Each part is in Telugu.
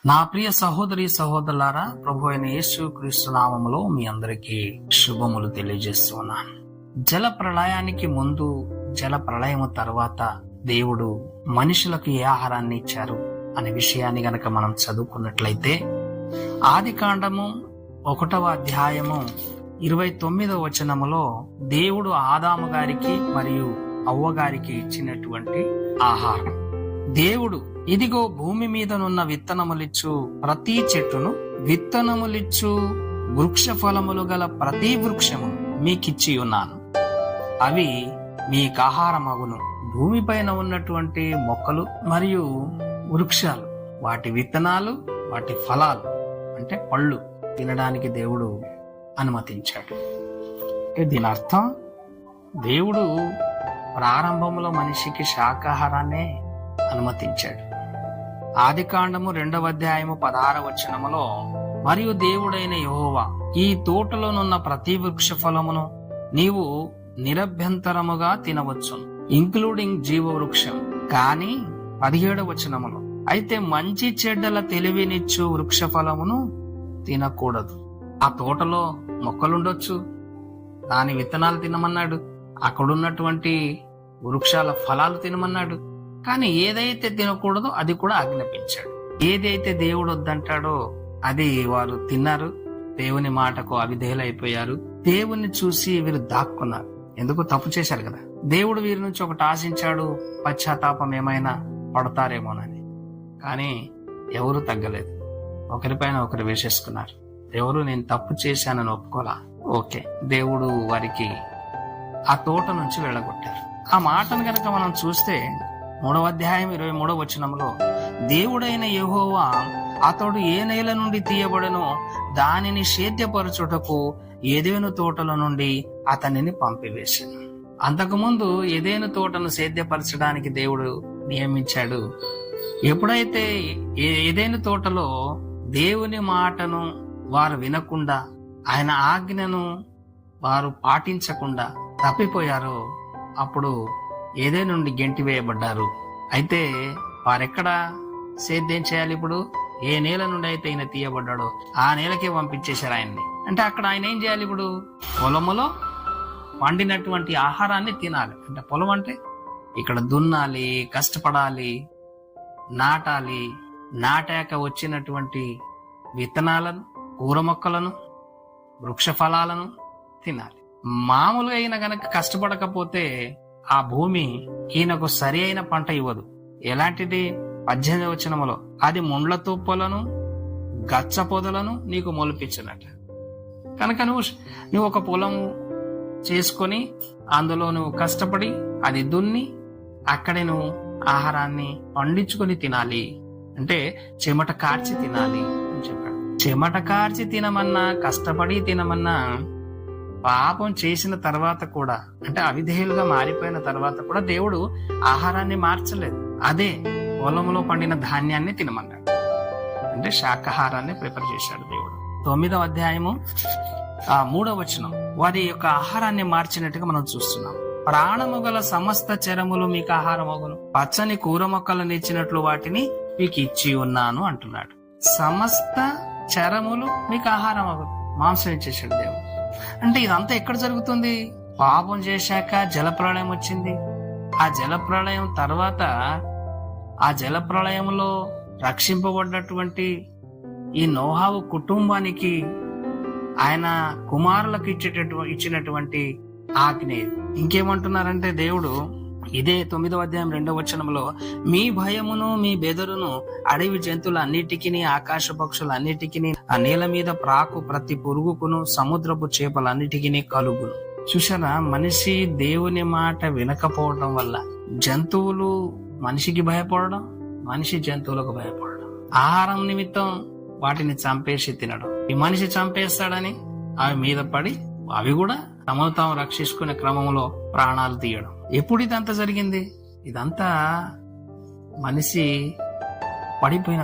నా ప్రియ సహోదరి సహోదరులారా, ప్రభు అయిన యేసు క్రీస్తు నామములో మీ అందరికీ శుభములు తెలియజేస్తున్నాను. జల ప్రళయానికి ముందు, జల ప్రళయము తర్వాత దేవుడు మనుషులకు ఏ ఆహారాన్ని ఇచ్చారు అనే విషయాన్ని గనక మనం చదువుకున్నట్లయితే, ఆది కాండము 1వ అధ్యాయము 29వ వచనములో దేవుడు ఆదాము గారికి మరియు అవ్వ గారికి ఇచ్చినటువంటి ఆహారం. దేవుడు, ఇదిగో భూమి మీదనున్న విత్తనములిచ్చు ప్రతి చెట్టును, విత్తనములిచ్చు వృక్ష ఫలములు గల ప్రతి వృక్షమును మీకిచ్చి ఉన్నాను, అవి మీకు ఆహారమగును. భూమిపైన ఉన్నటువంటి మొక్కలు మరియు వృక్షాలు, వాటి విత్తనాలు, వాటి ఫలాలు అంటే పళ్ళు తినడానికి దేవుడు అనుమతించాడు. దీని అర్థం, దేవుడు ప్రారంభంలో మనిషికి శాకాహారాన్నే అనుమతించాడు. ఆది కాండము 2వ అధ్యాయము 16వ వచనములో, మరియు దేవుడైన యెహోవా, ఈ తోటలోనున్న ప్రతి వృక్ష ఫలమును నీవు నిరభ్యంతరముగా తినవచ్చును, ఇంక్లూడింగ్ జీవ వృక్షం. కానీ 17వ వచనములో, అయితే మంచి చెడ్డల తెలివినిచ్చు వృక్ష ఫలమును తినకూడదు. ఆ తోటలో మొక్కలుండొచ్చు, దాని విత్తనాలు తినమన్నాడు, అక్కడున్నటువంటి వృక్షాల ఫలాలు తినమన్నాడు. కానీ ఏదైతే తినకూడదో అది కూడా ఆజ్ఞాపించాడు. ఏదైతే దేవుడు వద్దంటాడో అది వారు తిన్నారు. దేవుని మాటకు అవిధేయులైపోయారు. దేవుణ్ణి చూసి వీరు దాక్కున్నారు. ఎందుకు? తప్పు చేశారు కదా. దేవుడు వీరి నుంచి ఒకటి ఆశించాడు, పశ్చాత్తాపం ఏమైనా పడతారేమోనని. కానీ ఎవరు తగ్గలేదు. ఒకరిపైన ఒకరు వేసేసుకున్నారు. ఎవరు నేను తప్పు చేశానని ఒప్పుకోలా. ఓకే, దేవుడు వారికి ఆ తోట నుంచి వెళ్ళగొట్టారు. ఆ మాటను గనక మనం చూస్తే 3వ అధ్యాయం 23వ వచనంలో, దేవుడైన యెహోవా అతడు ఏ నేల నుండి తీయబడనో దానిని సేద్యపరచుటకు ఏదేను తోటల నుండి అతనిని పంపివేశాను. అంతకుముందు ఏదేను తోటను సేద్యపరచడానికి దేవుడు నియమించాడు. ఎప్పుడైతే ఏదేను తోటలో దేవుని మాటను వారు వినకుండా, ఆయన ఆజ్ఞను వారు పాటించకుండా తప్పిపోయారో అప్పుడు ఏదే నుండి గెంటివేయబడ్డారు. అయితే వారెక్కడ సేద్యం చేయాలి? ఇప్పుడు ఏ నేల నుండి అయితే ఈయన తీయబడ్డాడో ఆ నేలకే పంపించేశారు ఆయన్ని. అంటే అక్కడ ఆయన ఏం చేయాలి? ఇప్పుడు పొలములో పండినటువంటి ఆహారాన్ని తినాలి. అంటే పొలం అంటే ఇక్కడ దున్నాలి, కష్టపడాలి, నాటాలి. నాటాక వచ్చినటువంటి విత్తనాలను, కూర మొక్కలను, వృక్ష ఫలాలను తినాలి. మామూలుగా అయినా గనక కష్టపడకపోతే ఆ భూమి ఈయనకు సరి అయిన పంట ఇవ్వదు. ఎలాంటిది? 18వ వచనములో, అది ముండ్ల తుప్పలను గచ్చ పొదలను నీకు మొలిపించినట్టు. కనుక నువ్వు ఒక పొలం చేసుకొని అందులో నువ్వు కష్టపడి అది దున్ని అక్కడే నువ్వు ఆహారాన్ని పండించుకొని తినాలి. అంటే చెమట కార్చి తినాలి అని చెప్పాడు. చెమట కార్చి తినమన్నా, కష్టపడి తినమన్నా, పాపం చేసిన తర్వాత కూడా, అంటే అవిధేయులుగా మారిపోయిన తర్వాత కూడా దేవుడు ఆహారాన్ని మార్చలేదు. అదే పొలంలో పండిన ధాన్యాన్ని తినమన్నాడు. అంటే శాకాహారాన్ని ప్రిపేర్ చేశాడు దేవుడు. 9వ అధ్యాయము 3వ వచనం, వారి యొక్క ఆహారాన్ని మార్చినట్టుగా మనం చూస్తున్నాం. ప్రాణము గల సమస్త చరములు మీకు ఆహారమగును, పచ్చని కూర మొక్కలను ఇచ్చినట్లు వాటిని మీకు ఇచ్చి ఉన్నాను అంటున్నాడు. సమస్త చరములు మీకు ఆహారమగును, మాంసం ఇచ్చేసాడు దేవుడు. అంటే ఇదంతా ఎక్కడ జరుగుతుంది? పాపం చేశాక జలప్రళయం వచ్చింది. ఆ జలప్రళయం తర్వాత, ఆ జలప్రళయంలో రక్షింపబడినటువంటి ఈ నోహావు కుటుంబానికి ఆయన కుమారులకు ఇచ్చినటువంటి ఆజ్ఞ. ఇంకేమంటున్నారంటే దేవుడు ఇదే 9వ అధ్యాయం 2వ వచనంలో, మీ భయమును మీ బెదరును అడవి జంతువులన్నిటికీ, ఆకాశ పక్షులన్నిటికీ, ఆ నేల మీద ప్రాకు ప్రతి పురుగుకును, సముద్రపు చేపలన్నిటికీ కలుగును. చూసారా, మనిషి దేవుని మాట వినకపోవడం వల్ల జంతువులు మనిషికి భయపడడం, మనిషి జంతువులకు భయపడడం, ఆహారం నిమిత్తం వాటిని చంపేసి తినడం. ఈ మనిషి చంపేస్తాడని అవి మీద పడి అవి కూడా తమను తాము రక్షించుకునే క్రమంలో ప్రాణాలు తీయడం. ఎప్పుడు ఇదంతా జరిగింది? ఇదంతా మనిషి పడిపోయిన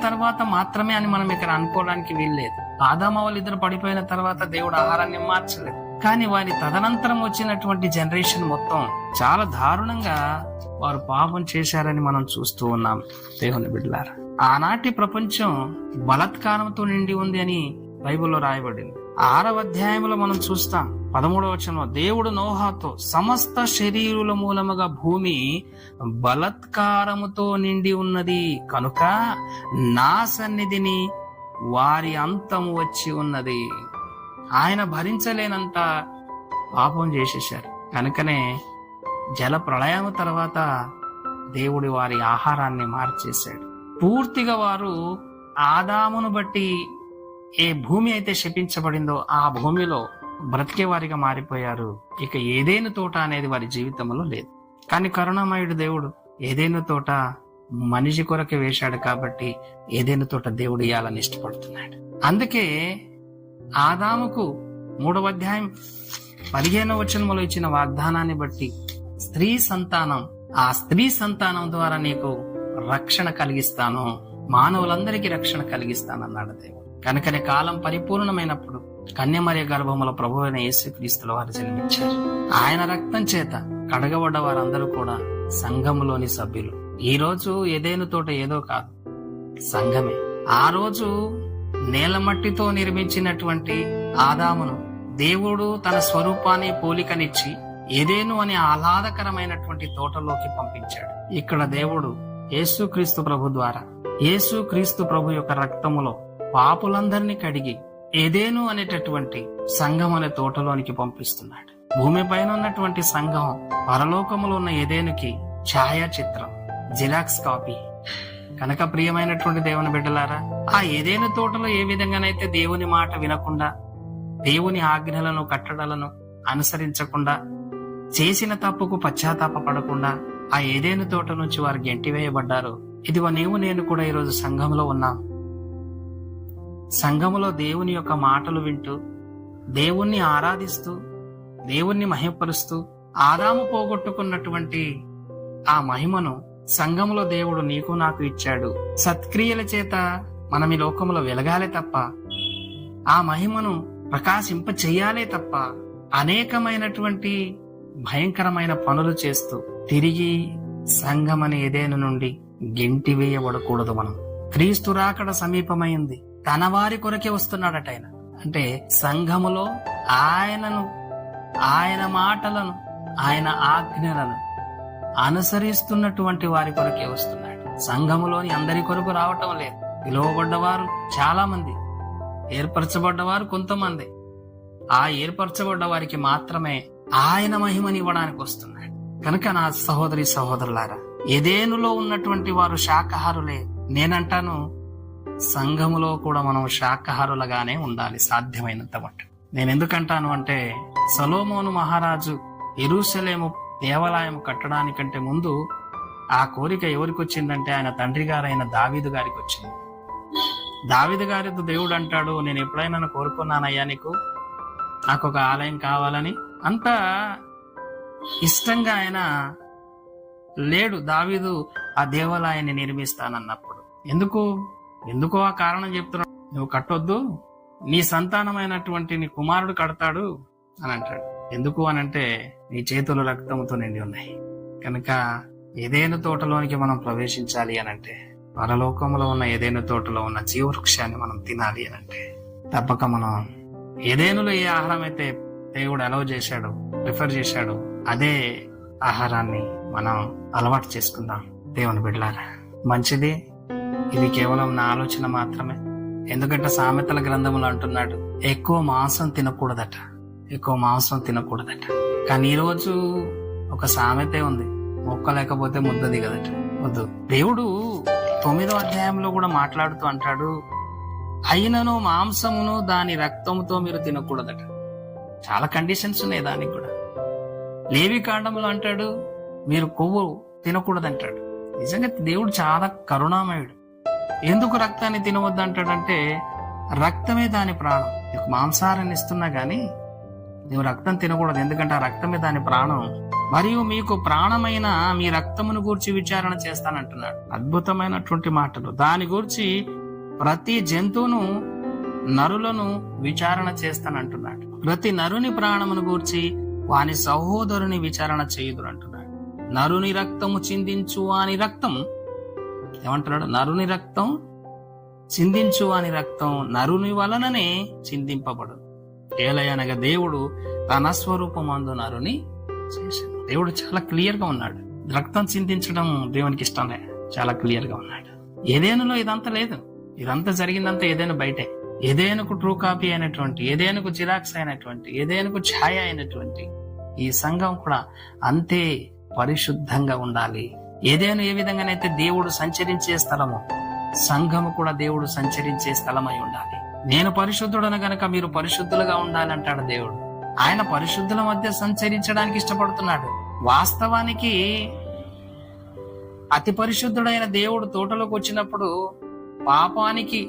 తర్వాత మాత్రమే అని మనం ఇక్కడ అనుకోవడానికి వీల్లేదు. ఆదాము వాళ్ళు ఇద్దరు పడిపోయిన తర్వాత దేవుడు ఆహారాన్ని మార్చలేదు. కానీ వారి తదనంతరం వచ్చినటువంటి జనరేషన్ మొత్తం చాలా దారుణంగా వారు పాపం చేశారని మనం చూస్తూ ఉన్నాం దేవుని బిడ్డలారా. ఆనాటి ప్రపంచం బలాత్కారంతో నిండి ఉంది అని బైబిల్లో రాయబడింది. 6వ అధ్యాయంలో మనం చూస్తాం 13వ వచనంలో, దేవుడు నోహాతో సమస్త శరీరుల మూలముగా భూమి బలాత్కారముతో నిండి ఉన్నది కనుక నా సన్నిధిని వారి అంతము వచ్చి ఉన్నది. ఆయన భరించలేనంత పాపం చేసేశారు. కనుకనే జల ప్రళయం తర్వాత దేవుడి వారి ఆహారాన్ని మార్చేశాడు. పూర్తిగా వారు ఆదామును బట్టి ఏ భూమి అయితే శపించబడిందో ఆ భూమిలో బ్రతికే వారిగా మారిపోయారు. ఇక ఏదేను తోట అనేది వారి జీవితంలో లేదు. కానీ కరుణామయుడు దేవుడు ఏదేను తోట మనిషి కొరకే వేశాడు కాబట్టి ఏదేను తోట దేవుడు ఇయ్యాలని ఇష్టపడుతున్నాడు. అందుకే ఆదాముకు 3వ అధ్యాయం 15వ వచనంలో ఇచ్చిన వాగ్దానాన్ని బట్టి స్త్రీ సంతానం, ఆ స్త్రీ సంతానం ద్వారా నీకు రక్షణ కలిగిస్తాను, మానవులందరికీ రక్షణ కలిగిస్తానన్నాడు దేవుడు. కనుకనే కాలం పరిపూర్ణమైనప్పుడు కన్యమర్య గర్భములో ప్రభువైన యేసుక్రీస్తుల వారు జన్మించారు. ఆయన రక్తం చేత కడగబడ్డ వారందరూ కూడా సంఘములోని సభ్యులు. ఈ రోజు ఏదేను తోట ఏదో కాదు, సంఘమే. ఆ రోజు నేలమట్టితో నిర్మించినటువంటి ఆదామును దేవుడు తన స్వరూపాన్ని పోలికనిచ్చి ఏదేను అనే ఆహ్లాదకరమైనటువంటి తోటలోకి పంపించాడు. ఇక్కడ దేవుడు యేసుక్రీస్తు ప్రభు ద్వారా, యేసుక్రీస్తు ప్రభు యొక్క రక్తములో పాపులందరినీ కడిగి ఏదేను అనేటటువంటి సంఘం అనే తోటలోనికి పంపిస్తున్నాడు. భూమి పైన ఉన్నటువంటి సంఘం పరలోకములో ఉన్న ఏదేనుకి ఛాయాచిత్రం, జిరాక్స్ కాపీ. కనుక ప్రియమైనటువంటి దేవుని బిడ్డలారా, ఆ ఏదేను తోటలో ఏ విధంగానైతే దేవుని మాట వినకుండా, దేవుని ఆజ్ఞలను కట్టడలను అనుసరించకుండా, చేసిన తప్పుకు పశ్చాత్తాప పడకుండా ఆ ఏదేను తోట నుంచి వారు గెంటివేయబడ్డారు. ఇదిగో నీవు నేను కూడా ఈరోజు సంఘంలో ఉన్నాం. సంఘములో దేవుని యొక్క మాటలు వింటూ, దేవుణ్ణి ఆరాధిస్తూ, దేవుణ్ణి మహిమపరుస్తూ, ఆదాము పోగొట్టుకున్నటువంటి ఆ మహిమను సంఘములో దేవుడు నీకు నాకు ఇచ్చాడు. సత్క్రియల చేత మనం ఈ లోకంలో వెలగాలే తప్ప, ఆ మహిమను ప్రకాశింప చెయ్యాలే తప్ప, అనేకమైనటువంటి భయంకరమైన పనులు చేస్తూ తిరిగి సంఘమని ఏదేను నుండి గెంటివేయబడకూడదు. మనం క్రీస్తు రాకడ సమీపమైంది, తన వారి కొరకే వస్తున్నాడట ఆయన. అంటే సంఘములో ఆయనను, ఆయన మాటలను, ఆయన ఆజ్ఞలను అనుసరిస్తున్నటువంటి వారి కొరకే వస్తున్నాడు. సంఘములోని అందరి కొరకు రావటం లేదు. పిలువబడ్డవారు చాలా మంది, ఏర్పరచబడ్డవారు కొంతమంది. ఆ ఏర్పరచబడ్డ వారికి మాత్రమే ఆయన మహిమని ఇవ్వడానికి వస్తున్నాడు. కనుక నా సహోదరి సహోదరులారా, ఏదేనులో ఉన్నటువంటి వారు శాకాహారులే. నేనంటాను సంఘములో కూడా మనం శాకాహారులుగానే ఉండాలి సాధ్యమైనంత మటుకు. నేను ఎందుకంటాను అంటే, సొలొమోను మహారాజు యెరూషలేము దేవాలయం కట్టడానికంటే ముందు ఆ కోరిక ఎవరికి వచ్చిందంటే ఆయన తండ్రి గారైన దావీదు గారికి వచ్చింది. దావీదు గారితో దేవుడు అంటాడు, నేను ఎప్పుడైనా కోరుకున్నానయ్యా నీకు, నాకు ఒక ఆలయం కావాలని. అంత ఇష్టంగా ఆయన లేడు దావీదు ఆ దేవాలయాన్ని నిర్మిస్తానన్నప్పుడు. ఎందుకో ఆ కారణం చెప్తున్నాడు. నువ్వు కట్టొద్దు, నీ సంతానమైనటువంటి నీ కుమారుడు కడతాడు అని అంటాడు. ఎందుకు అనంటే నీ చేతులు రక్తంతో నిండి ఉన్నాయి. కనుక ఏదేను తోటలోనికి మనం ప్రవేశించాలి అనంటే, పరలోకంలో ఉన్న ఏదేను తోటలో ఉన్న జీవవృక్షాన్ని మనం తినాలి అనంటే, తప్పక మనం ఏదేనులో ఏ ఆహారం అయితే దేవుడు అలౌ చేశాడు, ప్రిఫర్ చేశాడు, అదే ఆహారాన్ని మనం అలవాటు చేసుకుందాం. దేవుని బిడ్డలారా, మంచిది. ఇది కేవలం నా ఆలోచన మాత్రమే. ఎందుకంటే సామెతల గ్రంథములు అంటున్నాడు, ఎక్కువ మాంసం తినకూడదట. కానీ ఈరోజు ఒక సామెతే ఉంది, మొక్క లేకపోతే ముద్ద దిగదట. వద్దు. దేవుడు 9వ అధ్యాయంలో కూడా మాట్లాడుతూ అంటాడు, అయినను మాంసమును దాని రక్తముతో మీరు తినకూడదట. చాలా కండిషన్స్ ఉన్నాయి దానికి కూడా. లేవి కాండములు అంటాడు, మీరు కొవ్వు తినకూడదంటాడు. నిజంగా దేవుడు చాలా కరుణామయుడు. ఎందుకు రక్తాన్ని తినవద్దు అంటాడంటే, రక్తమే దాని ప్రాణం. నీకు మాంసాహారాన్ని ఇస్తున్నా గానీ నువ్వు రక్తం తినకూడదు, ఎందుకంటే ఆ రక్తమే దాని ప్రాణం. మరియు మీకు ప్రాణమైన మీ రక్తమును గూర్చి విచారణ చేస్తానంటున్నాడు. అద్భుతమైనటువంటి మాటలు. దాని గూర్చి ప్రతి జంతువును, నరులను విచారణ చేస్తానంటున్నాడు. ప్రతి నరుని ప్రాణమును గూర్చి వాని సహోదరుని విచారణ చేయుదురు అంటున్నాడు. నరుని రక్తము చిందించు వాని రక్తం ఏమంటున్నాడు? నరుని రక్తం చిందించు అని రక్తం నరుని వలననే చిందింపబడు. ఏలయనగా దేవుడు తన స్వరూపమందు నరుని చేశాడు. దేవుడు చాలా క్లియర్ గా ఉన్నాడు. రక్తం చిందించడం దేవునికి ఇష్టంలే, చాలా క్లియర్ గా ఉన్నాడు. ఏదేనులో ఇదంతా లేదు. ఇదంతా జరిగిందంతా ఏదైనా బయటే. ఏదేనుకు ట్రూ కాపీ అయినటువంటి, ఏదేనుకు జిరాక్స్ అయినటువంటి, ఏదేనుకు ఛాయ అయినటువంటి ఈ సంఘం కూడా అంతే పరిశుద్ధంగా ఉండాలి. ఏదేను ఏ విధంగానైతే దేవుడు సంచరించే స్థలము, సంఘము కూడా దేవుడు సంచరించే స్థలమై ఉండాలి. నేను పరిశుద్ధుడను గనక మీరు పరిశుద్ధులుగా ఉండాలంటాడు దేవుడు. ఆయన పరిశుద్ధుల మధ్య సంచరించడానికి ఇష్టపడుతున్నాడు. వాస్తవానికి అతి పరిశుద్ధుడైన దేవుడు తోటలోకి వచ్చినప్పుడు పాపానికి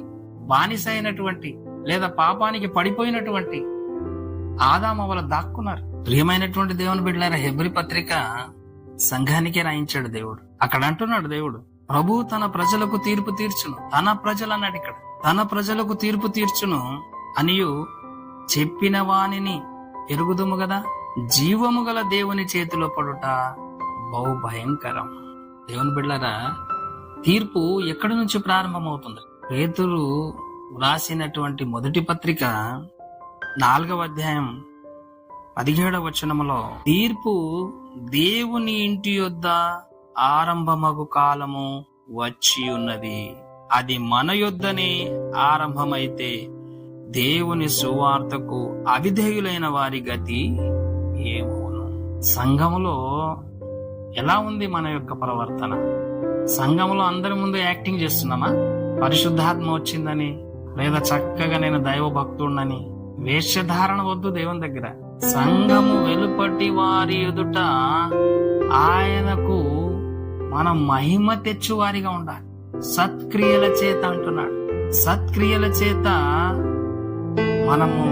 బానిస అయినటువంటి లేదా పాపానికి పడిపోయినటువంటి ఆదామవ్వలు దాక్కున్నారు. ప్రియమైనటువంటి దేవుని బిడ్డలారా, హెబ్రీ పత్రిక సంఘానికే రాయించాడు దేవుడు. అక్కడ అంటున్నాడు దేవుడు, ప్రభు తన ప్రజలకు తీర్పు తీర్చును. తన ప్రజలు అన్నాడు ఇక్కడ, తన ప్రజలకు తీర్పు తీర్చును అనియు చెప్పిన వానిని ఎరుగుదుము గదా. జీవము గల దేవుని చేతిలో పడుట బహు భయంకరం. దేవుని బిడ్డలారా, తీర్పు ఎక్కడి నుంచి ప్రారంభమవుతుంది? పేతురు వ్రాసినటువంటి మొదటి పత్రిక 4వ అధ్యాయం 17వ వచనములో, తీర్పు దేవుని ఇంటి యొద్ద ఆరంభమగు కాలము వచ్చి ఉన్నది. అది మన యొద్దనే ఆరంభమైతే దేవుని సువార్తకు అవిధేయులైన వారి గతి ఏమోను. సంఘములో ఎలా ఉంది మన యొక్క ప్రవర్తన? సంఘంలో అందరి ముందు యాక్టింగ్ చేస్తున్నామా? పరిశుద్ధాత్మ వచ్చిందని, లేదా చక్కగా నేను దైవ భక్తుడినని వేషధారణ వద్దు దేవుని దగ్గర. సంఘము వెలుపటి వారి ఎదుట ఆయనకు మనం మహిమ తెచ్చువారిగా ఉండాలి. సత్క్రియల చేత అంటున్నాడు. సత్క్రియల చేత మనము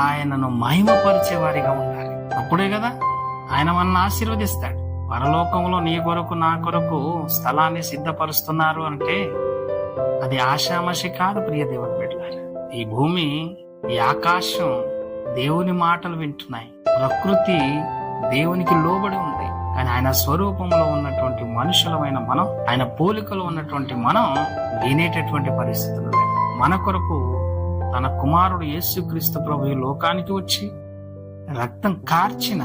ఆయనను మహిమపరిచేవారిగా ఉండాలి. అప్పుడే కదా ఆయన మనల్ని ఆశీర్వదిస్తాడు. పరలోకంలో నీ కొరకు నా కొరకు స్థలాన్ని సిద్ధపరుస్తున్నారు అంటే అది ఆషామాషి కాదు. ప్రియ దేవుని బిడ్డలారా, ఈ భూమి, ఈ ఆకాశం దేవుని మాటలు వింటున్నాయి. ప్రకృతి దేవునికి లోబడి ఉంది. కానీ ఆయన స్వరూపంలో ఉన్నటువంటి మనుషులమైన మనం, ఆయన పోలికలో ఉన్నటువంటి మనం వినేటటువంటి పరిస్థితులు లేవు. మన కొరకు తన కుమారుడు యేసుక్రీస్తు ప్రభు ఈ లోకానికి వచ్చి రక్తం కార్చిన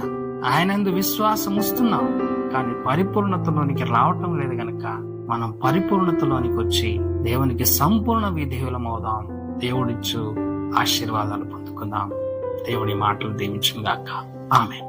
ఆయనందు విశ్వాసం ఉంచుతున్నాం. కానీ పరిపూర్ణతలోనికి రావటం లేదు గనక మనం పరిపూర్ణతలోనికి వచ్చి దేవునికి సంపూర్ణ విధేయులం అవుదాం. దేవుడిచ్చు ఆశీర్వాదాలు పొందుకుందాం. దేవుడి మాటలు దీవించుగాక. ఆమేన్.